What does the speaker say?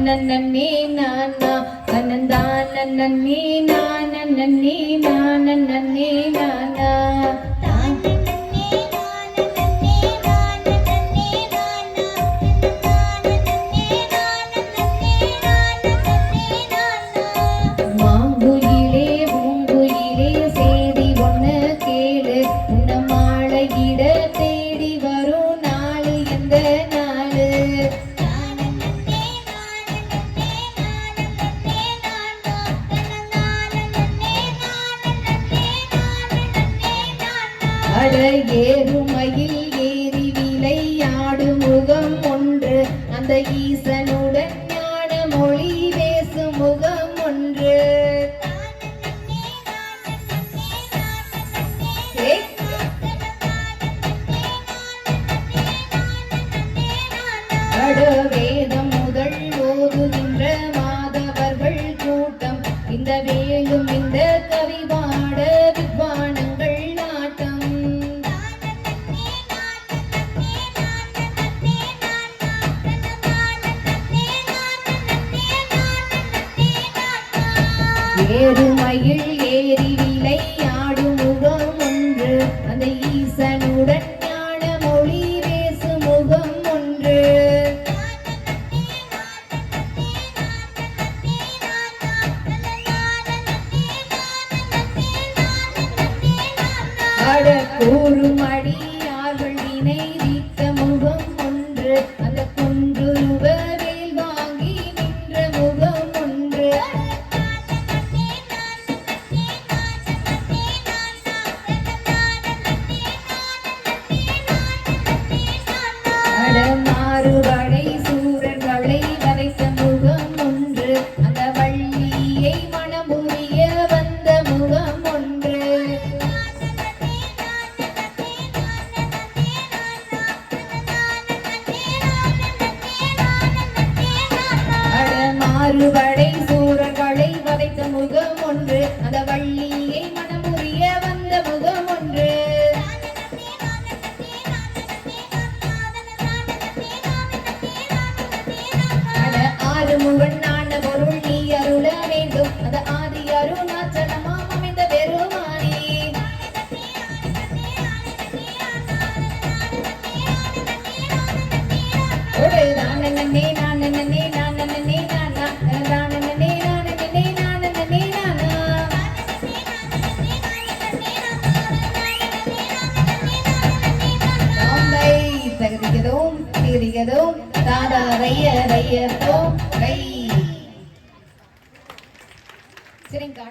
நன்னே நானா தனந்தான நன்னே நான நன்னே நான நன்னே நானா ஏறுமயில் ஏறி விளையாடும் முகம் ஒன்று அந்த ஈசனுடன் ஞான மொழி பேசும் முகம் ஒன்று வேதம் முதல் ஓதுகின்ற மாதவர்கள் கூட்டம் இந்த வேலும் இந்த கவி பாட வித்வானங்கள் நாட்டம் ஏறுமயில் ஏறி விளையாடும் முகம் ஒன்று அந்த ஈசனுடன் ஞான மொழி பேசும் முகம் ஒன்று கூறும் அடியார்கள் வினை தீர்த்த முகம் ஒன்று அந்த குன்றுருவ வேல் வாங்கி நின்ற முகம் ஒன்று மாறுபடை சூரர்களை வரைத்த முகம் ஒன்று அந்த வள்ளியை மனமுறிய வந்த முகம் ஒன்று மாறுபடை சூரர்களை வதைத்த முகம் ஒன்று அந்த வள்ளியை மனமுறிய வந்த முகம் ஒன்று ஆறுமுகன் நான பொருள் நீ அருள வேண்டும் அந்த ஆதி அருணாச்சலமாம் அமைந்த பெருமானே ஒரு நானே நானே தகதிகதும் தாதா ரைய ரையோ கை சரிங்க.